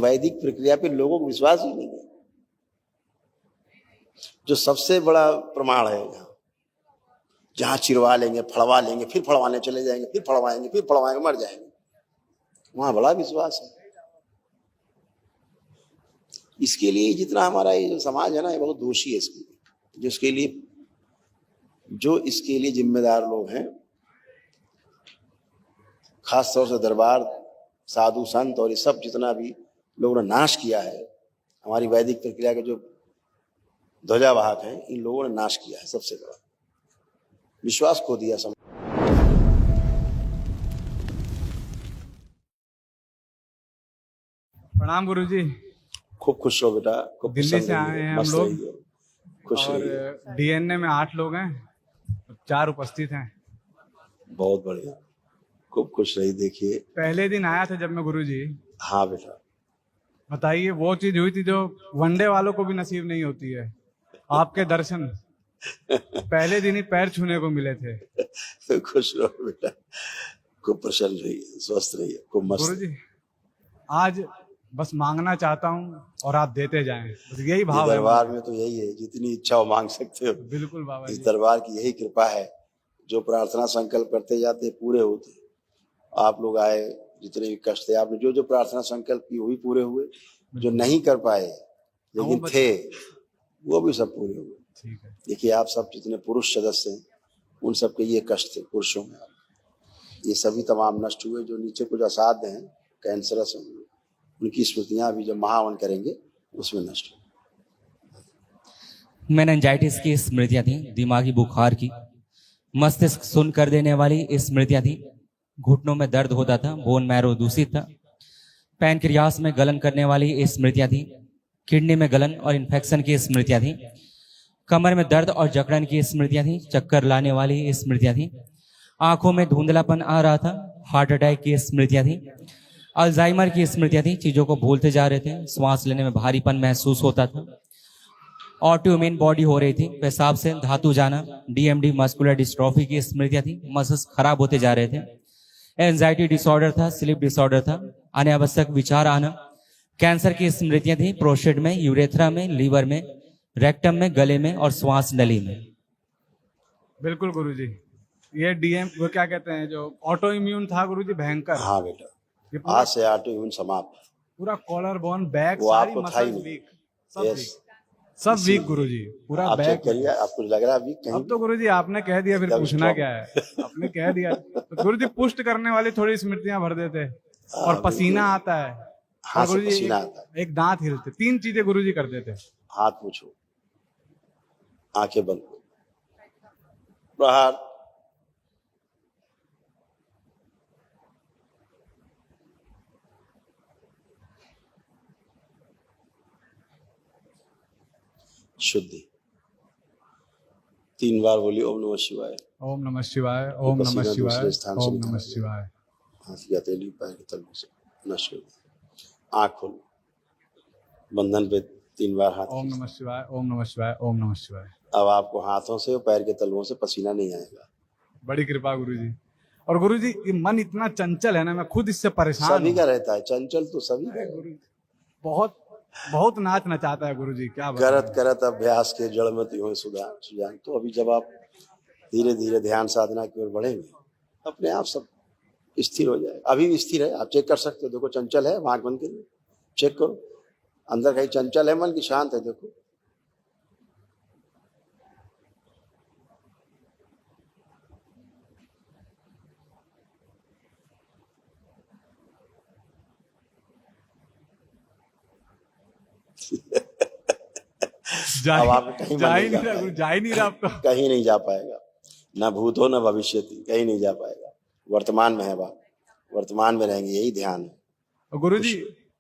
वैदिक प्रक्रिया पे लोगों को विश्वास ही नहीं है, जो सबसे बड़ा प्रमाण है। जहां चिरवा लेंगे, फड़वा लेंगे, फिर फड़वाने चले जाएंगे, फिर फड़वाएंगे, फिर फड़वाएंगे, मर जाएंगे, वहां बड़ा विश्वास है। इसके लिए जितना हमारा ये जो समाज है ना, ये बहुत दोषी है इसके लिए। जो इसके लिए जिम्मेदार लोग हैं, खास तौर से दरबार, साधु संत और ये सब जितना भी लोगों ने नाश किया है, हमारी वैदिक प्रक्रिया के जो ध्वजावाहक हैं, इन लोगों ने नाश किया है। सबसे बड़ा विश्वास खो दिया समाज। प्रणाम गुरुजी। खूब खुश हो बेटा, खूब दिल्ली से आए हैं हम लोग, खुश और डीएनए में 8 लोग हैं, 4 उपस्थित हैं। बहुत बढ़िया, खूब खुश रही। देखिए पहले दिन आया था जब मैं गुरुजी। हाँ बेटा, बताइए, वो चीज हुई थी जो वनडे वालों को भी नसीब नहीं होती है, आपके दर्शन। पहले दिन ही पैर छूने को मिले थे। खुश रहो बेटा, खूब प्रसन्न रहिए, स्वस्थ रहिए, खूब मस्त। गुरुजी आज बस मांगना चाहता हूँ और आप देते जाएं, बस यही भाव है। दरबार में तो यही है, जितनी इच्छा हो मांग सकते हो। बिल्कुल बाबा इस जी। दरबार की यही कृपा है, जो प्रार्थना संकल्प करते जाते पूरे होते। आप लोग आए, जितने भी कष्ट थे, आपने जो जो प्रार्थना संकल्प की वही पूरे हुए, जो नहीं कर पाए लेकिन थे वो भी सब पूरे हुए। ठीक है। देखिए आप सब जितने पुरुष सदस्य हैं, उन सबके ये कष्ट थे पुरुषों में, ये सभी तमाम नष्ट हुए। जो नीचे कुछ असाध्य हैं, कैंसरस हैं, उनकी स्मृतियां भी जब महावन करेंगे उसमें नष्ट हो। मेनिंजाइटिस की स्मृतियां थी, दिमागी बुखार की, मस्तिष्क सुन्न कर देने वाली स्मृतियां थी, घुटनों में दर्द होता था, बोन मैरो दूषित था, पैनक्रियास में गलन करने वाली स्मृतियां थी, किडनी में गलन और इन्फेक्शन की स्मृतियां थी, कमर में दर्द और जकड़न की स्मृतियां थी, चक्कर लाने वाली स्मृतियां थी, आंखों में धुंधलापन आ रहा था, हार्ट अटैक की स्मृतियां थी, अल्जाइमर की स्मृतियां थी, चीजों को भूलते जा रहे थे, श्वास लेने में भारीपन महसूस होता था, ऑटोइम्यून बॉडी हो रही थी, पेशाब से धातु जाना, डीएमडी मस्कुलर डिस्ट्रॉफी की स्मृतियां थी, मसल्स खराब होते जा रहे थे, एंजाइटी डिसऑर्डर था, स्लीप डिसऑर्डर था, अनावश्यक विचार आना, कैंसर की स्मृतियां थी, प्रोस्टेट में, यूरेथ्रा में, लीवर में, रेक्टम में, गले में और श्वास नली में। बिल्कुल गुरुजी, ये डीएम वो क्या कहते हैं, जो ऑटो इम्यून था गुरुजी, भयंकर। हाँ बेटा, आज से ऑटो इम्यून समाप्त, पूरा कॉलर बोन बैक, वो सारी आपको था ही मसल नहीं। वीक, सब वीक गुरुजी, पूरा आप बैक। चेक करिए, आपको लग रहा है वीक कहीं? अब तो गुरुजी आपने कह दिया, फिर पूछना क्या है, आपने कह दिया। तो गुरुजी पुष्ट करने वाली थोड़ी स्मृतियां भर देते, और पसीना आता है, हाँ, और गुरुजी पसीना आता है, एक दांत हिलते, 3 चीजें गुरुजी कर देते। हाथ पूछो, आंखें बंद करो, प्रहार, शुद्धि। 3 बार बोली ओम नमः शिवाय। ओम नमः शिवाय, ओम नमः शिवाय, ओम नमः शिवाय। हाथ की हथेली पैर के तलवे से नष्ट कर। आँख खोलो, बंधन पे 3 बार हाथ। ओम नमः शिवाय, ओम नमः शिवाय, ओम नमः शिवाय। अब आपको हाथों से और पैर के तलवों से पसीना नहीं आएगा। बड़ी कृपा गुरुजी। और गुरुजी ये मन इतना चंचल है ना, मैं खुद इससे परेशान सभी का रहता है, चंचल तो सभी का। गुरुजी बहुत बहुत नाच नचाता है गुरुजी, क्या करत करत अभ्यास के जड़ में त्यों सुजान। तो अभी जब आप धीरे धीरे ध्यान साधना की ओर बढ़ेंगे, अपने आप सब स्थिर हो जाए। अभी भी स्थिर है, आप चेक कर सकते हो, देखो चंचल है, आंख बंद करिए, चेक करो अंदर कहीं चंचल है मन की शांत है, देखो। अब आप कहीं जा ही नहीं रहा, आपका कहीं नहीं जा पाएगा, ना भूत हो ना भविष्य, कहीं नहीं जा पाएगा। वर्तमान में है बात, वर्तमान में रहेंगे, यही ध्यान है। गुरुजी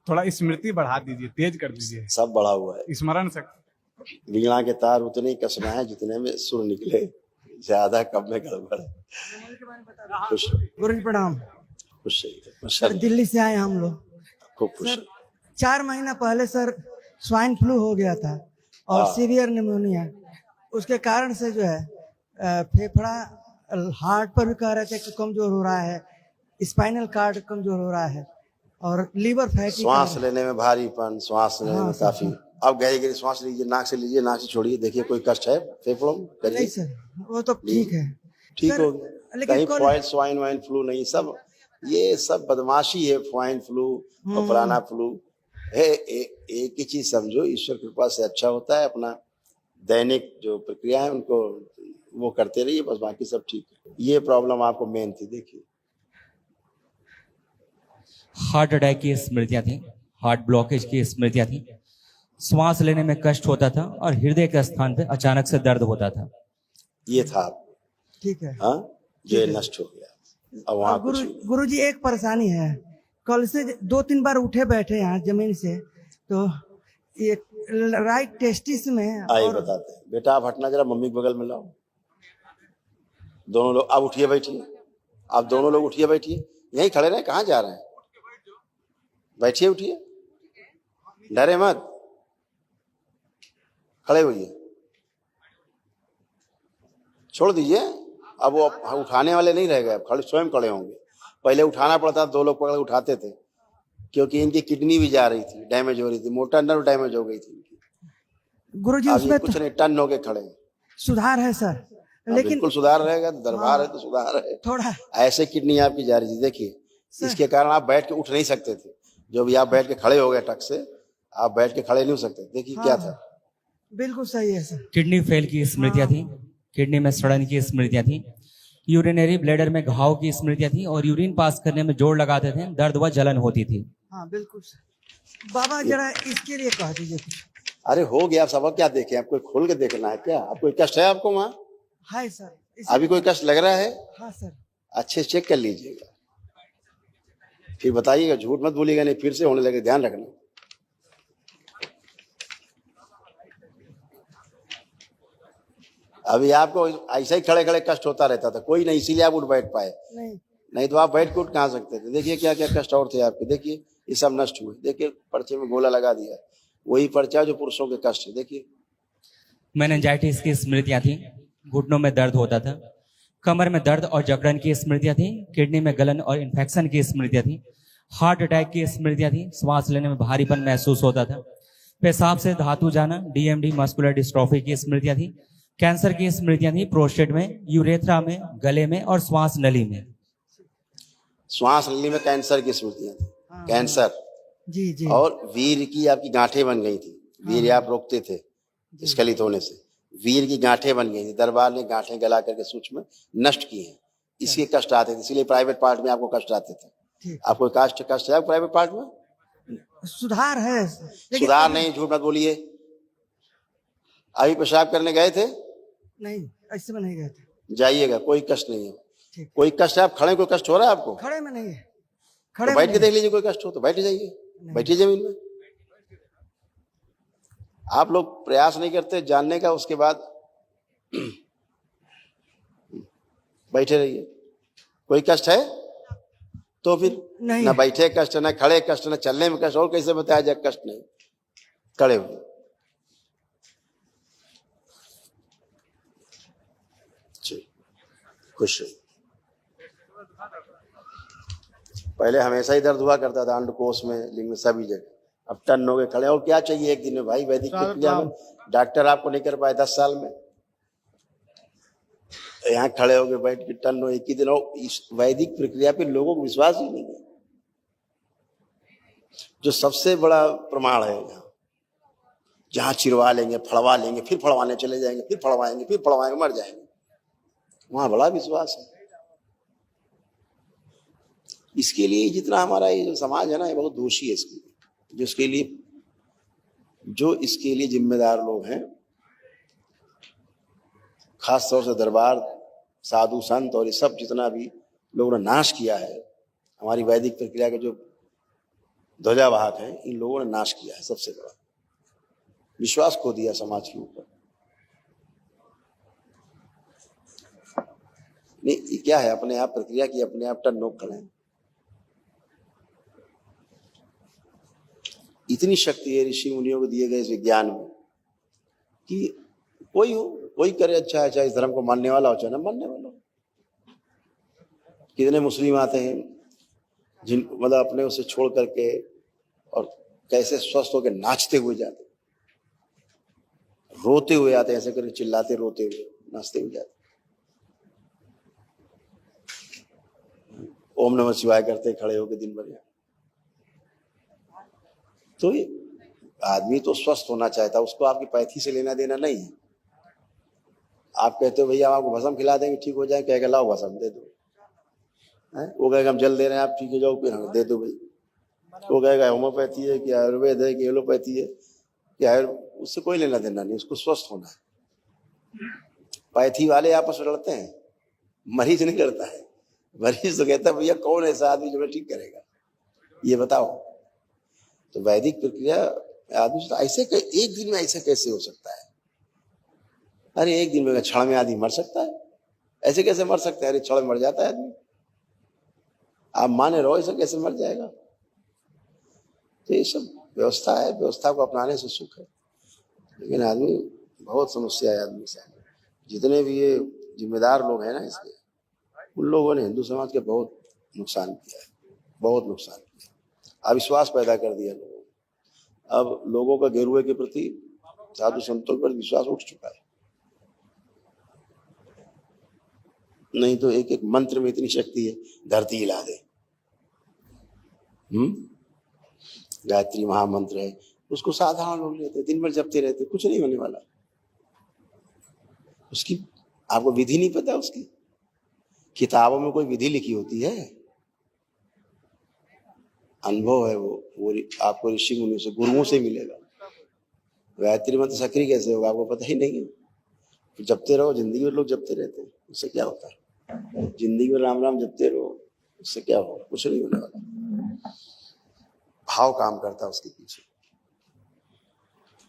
थोड़ा स्मृति बढ़ा दीजिए, तेज कर दीजिए। सब बढ़ा हुआ है, स्मरण शक्ति। वीणा के तार उतने ही कसना है जितने में सुर निकले, ज्यादा कब में गड़बड़ है। खुश गुरुजी प्रणाम। खुश सर दिल्ली से आए हम लोग, खूब खुश। 4 महीना पहले सर स्वाइन फ्लू हो गया था और सीवियर निमोनिया, उसके कारण से जो है फेफड़ा, हार्ट पर भी कह रहे थे कि कमजोर हो रहा है, स्पाइनल कार्ड कमजोर हो रहा है, और लीवर फैटी श्वास लेने में भारीपन, श्वास लेने हाँ, में सर, काफी। अब गहरी गहरी श्वास लीजिए, नाक से लीजिए, नाक से छोड़िए, देखिए कोई कष्ट है फेफड़ों में, नहीं करिए, सर, वो तो ठीक है ठीक सर, हो गया। लेकिन कहीं कल फॉइल स्वाइन वाइन फ्लू नहीं, सब ये सब बदमाशी है, स्वाइन फ्लू और फलाना फ्लू है। एक ही चीज समझो, ईश्वर कृपा से अच्छा होता है, अपना दैनिक जो प्रक्रिया है उनको वो करते रहिए, बस बाकी सब ठीक है। ये प्रॉब्लम आपको मेन थी, देखिए हार्ट अटैक की स्मृतियां थी, हार्ट ब्लॉकेज की स्मृतियां थी, श्वास लेने में कष्ट होता था और हृदय के स्थान पे अचानक से दर्द होता था। ये था आपको, ठीक है। हाँ ये नष्ट हो गया। अब वहाँ और कुछ नहीं। गुरु जी एक परेशानी है, कल से 2-3 बार उठे बैठे यहाँ जमीन से, तो ये राइट टेस्टिस में आइए और बताते हैं। बेटा आप हटना जरा, मम्मी के बगल में लाओ। दोनों लोग आप उठिए बैठिए, आप दोनों लोग उठिए बैठिए, यहीं खड़े रहे, कहाँ जा रहे हैं? बैठिए उठिए, डरे मत, खड़े होइए, छोड़ दीजिए। अब वो उठाने वाले नहीं रह गए, अब खड़े स्वयं खड़े होंगे। पहले उठाना पड़ता, 2 लोग पकड़ उठाते थे, क्योंकि इनकी किडनी भी जा रही थी, डैमेज हो रही थी, मोटा नर्व डैमेज हो गई थी इनकी। गुरु जी अब ये उसमें कुछ तो नहीं, टन होके खड़े हैं। सुधार है सर, हाँ, लेकिन बिल्कुल सुधार रहेगा, तो दरबार है तो सुधार है। थोड़ा ऐसे किडनी आपकी जा रही थी, देखिए इसके कारण आप बैठ के उठ नहीं सकते थे। जो भी आप बैठ के खड़े हो गए टक से, आप बैठ के खड़े नहीं हो सकते। देखिए क्या था, बिल्कुल सही है सर। किडनी फेल की स्मृतियां थी, किडनी में सड़न की स्मृतियां थी, यूरिनरी ब्लैडर में घाव की स्मृतियां थी और यूरिन पास करने में जोर लगाते थे, दर्द व जलन होती थी। हाँ बिल्कुल सर। बाबा जरा इसके लिए कह दीजिए कुछ। अरे हो गया, आप सबक क्या देखे, आपको खोल के देखना है क्या? आप कोई कष्ट है आपको वहाँ? हाय सर, अभी कोई कष्ट लग रहा है? हाँ सर। अच्छे से चेक कर लीजिएगा, फिर बताइएगा, झूठ मत बोलिएगा, नहीं फिर से होने लगे, ध्यान रखना। अभी आपको ऐसा ही खड़े खड़े कष्ट होता रहता था, कोई नहीं, इसीलिए आप उठ बैठ पाए, नहीं तो आप बैठ के उठ कहाँ सकते थे। देखिए क्या क्या कष्ट और थे आपके, देखिए ये सब नष्ट हुए। देखिए पर्चे में गोला लगा दिया, वही पर्चा जो पुरुषों के कष्ट है, देखिए। मेनिंजाइटिस की स्मृतियां थी, घुटनों में दर्द होता था, कमर में दर्द और जकड़न की स्मृतियां थी, किडनी में गलन और इन्फेक्शन की स्मृतियां थी, हार्ट अटैक की स्मृतियां थी, श्वास लेने में भारीपन महसूस होता था, पेशाब से धातु जाना, डीएमडी मस्कुलर डिस्ट्रॉफी की स्मृतियां थी, कैंसर की स्मृतियां थी, प्रोस्टेट में, यूरेथ्रा में, गले में और श्वास नली में। श्वास नली में कैंसर की स्मृतियां थी, कैंसर जी जी। और वीर की आपकी गांठें बन गई थी, वीर आप रोकते थे स्खलित होने से, वीर की गांठें बन गई थी, दरबार ने गांठें गला करके सूक्ष्म नष्ट की हैं, इसके कष्ट आते थे, इसीलिए प्राइवेट पार्ट में आपको कष्ट आते थे। आपको कष्ट है प्राइवेट पार्ट में? सुधार है, सुधार नहीं, झूठ मत बोलिए। अभी पेशाब करने गए थे? नहीं, ऐसे में नहीं गए थे। जाइएगा, कोई कष्ट नहीं है। कोई कष्ट है, आप खड़े, कोई कष्ट हो रहा है आपको? खड़े में नहीं है, तो खड़े बैठ के देख लीजिए, कोई कष्ट हो तो बैठ जाइए, बैठिए जमीन में। आप लोग प्रयास नहीं करते जानने का, उसके बाद बैठे रहिए। कोई कष्ट है तो फिर नहीं, ना बैठे कष्ट, ना खड़े कष्ट, ना चलने में कष्ट, और कैसे बताया जाए कष्ट नहीं? खड़े हुए, खुश रहिए। पहले हमेशा ही दर्द हुआ करता था, अंडकोश में, लिंग में, सभी जगह। अब टन हो गए खड़े, और क्या चाहिए एक दिन में भाई? वैदिक प्रक्रिया में डॉक्टर आपको नहीं कर पाए 10 साल में, यहाँ खड़े हो गए बैठ के टन हो एक ही दिन। और इस वैदिक प्रक्रिया पे लोगों को विश्वास ही नहीं है, जो सबसे बड़ा प्रमाण है। जहाँ चिरवा लेंगे, फड़वा लेंगे, फिर फड़वाने चले जाएंगे, फिर फड़वाएंगे, फिर फड़वाएंगे, मर जाएंगे, वहां बड़ा विश्वास है। इसके लिए जितना हमारा ये जो समाज है ना, ये बहुत दोषी है इसके लिए। जो इसके लिए जिम्मेदार लोग हैं, खास तौर से दरबार, साधु संत और ये सब जितना भी लोगों ने नाश किया है, हमारी वैदिक प्रक्रिया के जो ध्वजावाहक हैं, इन लोगों ने नाश किया है। सबसे बड़ा विश्वास खो दिया समाज के ऊपर। नहीं, ये क्या है? अपने आप प्रक्रिया की अपने आप टन नोक खड़े हैं। इतनी शक्ति है ऋषि मुनियों को दिए गए इस विज्ञान में कि कोई हो, कोई करे अच्छा है, चाहे इस धर्म को मानने वाला हो चाहे ना मानने वाला हो। कितने मुस्लिम आते हैं, जिन मतलब अपने उसे छोड़ करके और कैसे स्वस्थ होकर नाचते हुए जाते, रोते हुए आते, ऐसे करके चिल्लाते रोते हुए नाचते हुए जाते, ओम नमः शिवाय करते खड़े होकर दिन भर। तो ये आदमी तो स्वस्थ होना चाहता है, उसको आपकी पैथी से लेना देना नहीं है। आप कहते हो भैया हम आपको भस्म खिला देंगे ठीक हो जाए, कहेगा लाओ भस्म दे दो, वो कहेगा हम जल दे रहे हैं आप ठीक हो जाओ, फिर दे दो भाई। वो कहेगा होम्योपैथी है कि आयुर्वेद है कि एलोपैथी है कि उससे कोई लेना देना नहीं, उसको स्वस्थ होना है। पैथी वाले आपस में लड़ते हैं, मरीज नहीं लड़ता है। मरीज तो कहता है भैया कौन ऐसा आदमी जो मैं ठीक करेगा, ये बताओ। तो वैदिक प्रक्रिया आदमी ऐसे एक दिन में ऐसे कैसे हो सकता है? अरे एक दिन में क्षण में आदमी मर सकता है, ऐसे कैसे मर सकता है? अरे क्षण में मर जाता है आदमी, आप माने रहो ऐसे कैसे मर जाएगा? तो ये सब व्यवस्था है, व्यवस्था को अपनाने से सुख है। लेकिन आदमी बहुत समस्या है आदमी से। जितने भी ये जिम्मेदार लोग हैं ना इसके, उन लोगों ने हिंदू समाज के बहुत नुकसान किया है, बहुत नुकसान किया, अविश्वास पैदा कर दिया लोगों को। अब लोगों का गेरुए के प्रति, साधु संतों पर विश्वास उठ चुका है। नहीं तो एक एक मंत्र में इतनी शक्ति है, धरती हिला दे। गायत्री महामंत्र है, उसको साधारण लोग लेते, दिन भर जपते रहते, कुछ नहीं होने वाला। उसकी आपको विधि नहीं पता, उसकी किताबों में कोई विधि लिखी होती है? अनुभव है वो आपको ऋषि मुनि से, गुरुओं से मिलेगा। गायत्री मंत्र सक्रिय कैसे होगा आपको पता ही नहीं है। तो जपते रहो, जिंदगी में लोग जपते रहते हैं, उससे क्या होता है? जिंदगी में राम राम जपते रहो, उससे क्या होगा? कुछ नहीं होने वाला। भाव काम करता है उसके पीछे,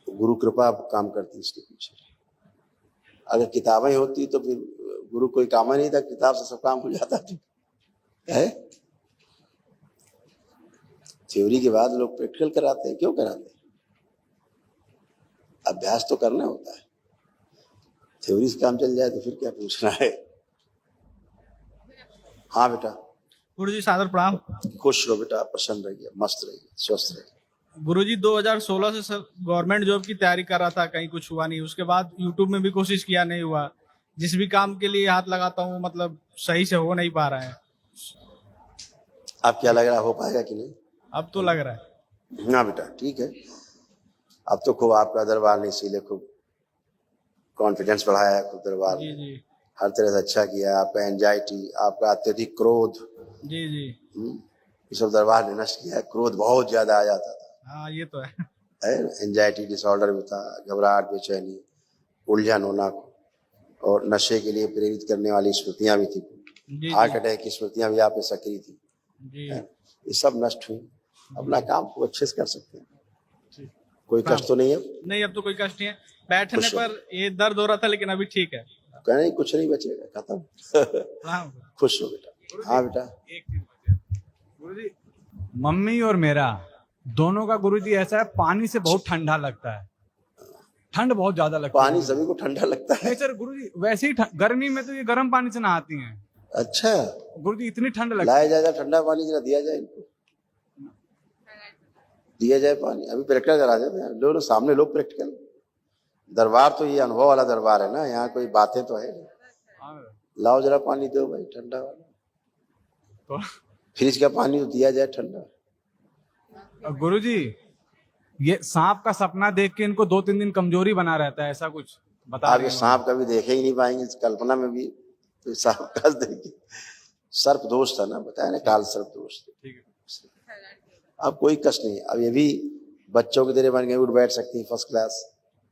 गुरु कृपा काम करती है उसके पीछे। अगर किताबें होती तो फिर गुरु कोई काम नहीं था, किताब से सब काम हो जाता है। थ्योरी के बाद लोग प्रैक्टिकल कराते हैं, क्यों कराते हैं? अभ्यास तो करना होता है। थ्योरी से काम चल जाए तो फिर क्या पूछना है। हाँ बेटा। गुरुजी सादर प्रणाम। खुश रहो बेटा, प्रसन्न रहिए, मस्त रहिए, स्वस्थ रहिए। गुरुजी 2016 से गवर्नमेंट जॉब की तैयारी कर रहा था, कहीं कुछ हुआ नहीं। उसके बाद यूट्यूब में भी कोशिश किया, नहीं हुआ। जिस भी काम के लिए हाथ लगाता हूँ मतलब सही से हो नहीं पा रहा है। आप क्या लग रहा है, हो पाएगा कि नहीं? अब तो लग रहा है। हाँ बेटा ठीक है। अब तो खूब आपका दरबार ने इसीलिए खूब कॉन्फिडेंस बढ़ाया है, खूब दरबार जी जी हर तरह से अच्छा किया। आपका एंजाइटी, आपका अत्यधिक क्रोध, जी जी ये सब दरबार ने नष्ट किया है। क्रोध बहुत ज्यादा आ जाता था, हाँ ये तो है। एंजाइटी डिसऑर्डर भी था, घबराहट, बेचैनी, उलझन होना, और नशे के लिए प्रेरित करने वाली स्मृतियां भी थी। हार्ट अटैक की स्मृतियां भी आप में सक्रिय थी। ये सब नष्ट हुई। अपना काम को अच्छे से कर सकते हैं, कोई कष्ट तो नहीं है? नहीं, अब तो कोई कष्ट नहीं है। बैठने पर ये दर्द हो रहा था, लेकिन अभी ठीक है। कहने कुछ नहीं बचेगा, खत्म। खुश हो बेटा। हाँ बेटा। गुरुजी, मम्मी और मेरा दोनों का गुरुजी ऐसा है, पानी से बहुत ठंडा लगता है, ठंड बहुत ज्यादा लगती है। पानी सभी को ठंडा लगता है। नहीं सर गुरुजी, वैसे ही गर्मी में तो ये गर्म पानी से नहाती हैं। अच्छा गुरुजी, इतनी ठंड लगती लाया जाए ठंडा पानी, जरा दिया जाए इनको, दिया जाए पानी। अभी प्रैक्टिकल करा देते लोग सामने, लोग प्रैक्टिकल। दरबार तो ये अनुभव वाला दरबार है ना, यहाँ कोई बातें तो है नहीं। लाओ जरा पानी दो भाई, ठंडा वाला। तो फ्रिज का पानी तो दिया जाए ठंडा। गुरुजी, ये सांप का सपना देख के इनको 2-3 दिन कमजोरी बना रहता है, ऐसा कुछ बता आप रहे ये हैं। सांप कभी देखे ही नहीं पाएंगे कल्पना में भी, तो सांप का देखिए। सर्प दोष था ना, बताया ना, काल सर्प दोष। ठीक है। अब कोई कष्ट नहीं। अब ये भी बच्चों की तरह बन गए, उठ बैठ सकती है फर्स्ट क्लास,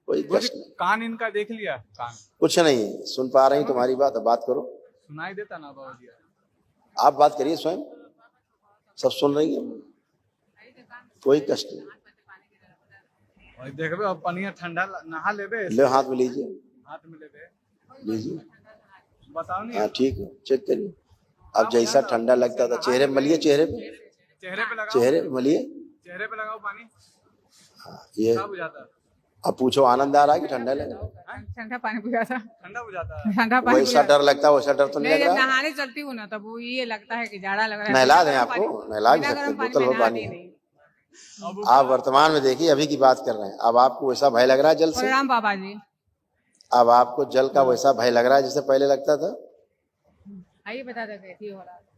कोई कष्ट नहीं। कान इनका देख लिया? कान कुछ नहीं सुन पा रही तुम्हारी बात, अब बात करो। सुनाई देता ना बाबूजी? आप बात करिए स्वयं, सब सुन रही है, कोई कष्ट नहीं। और देखबे अब पानी ठंडा नहा लेबे, ले हाथ में लीजिए, हाथ में लेबे, लीजिए। बताओ नहीं। हाँ ठीक है, चेक करिए। अब जैसा ठंडा लगता था, चेहरे पे मलिए, चेहरे पे, चेहरे पे लगाओ, चेहरे पे मलिए। चेहरे पे लगाओ पानी, हाँ ये सब हो जाता है। अब पूछो आनंद आ रहा है कि ठंडा लग रहा है? ठंडा पानी पिया था। ठंडा हो जाता है। ठंडा पानी वैसा पिया डर लगता है, वैसा डर तो नहीं मैं लग जब रहा? नहाने चलती हूँ ना तब वो ये लगता है कि जाड़ा लग रहा है। नहला दें बिना आपको, गर्म पानी- नहला भी बिना सकते गर्म हैं, पानी बोतल में में पानी नहाती है। नहीं। आप वर्तमान में देखिए, अभी की बात कर रहे हैं। अब आपको वैसा भय लग रहा है जल से? प्रणाम बाबा जी। अब आपको जल का वैसा भय लग रहा है जैसे पहले लगता था? आइए बता दो कैसी हो रहा है।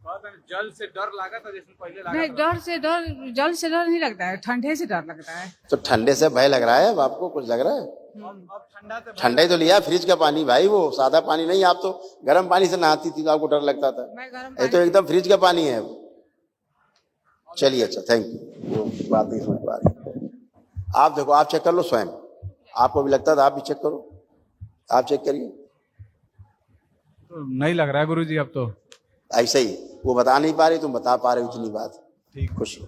जल से डर लगा था जैसे पहले लगा नहीं, जल से डर नहीं लगता है, ठंडे से डर लगता है। तो ठंडे से भय लग रहा है? अब आपको कुछ लग रहा है? अब ठंडा से ठंडा ही तो लिया, फ्रिज का पानी भाई, वो सादा पानी नहीं। आप तो गर्म पानी से नहाती थी तो आपको डर लगता था। मैं गर्म ये तो एकदम फ्रिज का पानी है। चलिए, अच्छा, थैंक यू। वो बात नहीं समझ पा रही। आप देखो, आप चेक कर लो स्वयं। आपको भी लगता था, आप भी चेक करो, आप चेक करिए। तो नहीं लग रहा है गुरुजी अब तो। ऐसे ही वो बता नहीं पा रही, तुम बता पा रहे हो, इतनी बात। ठीक। खुश हो।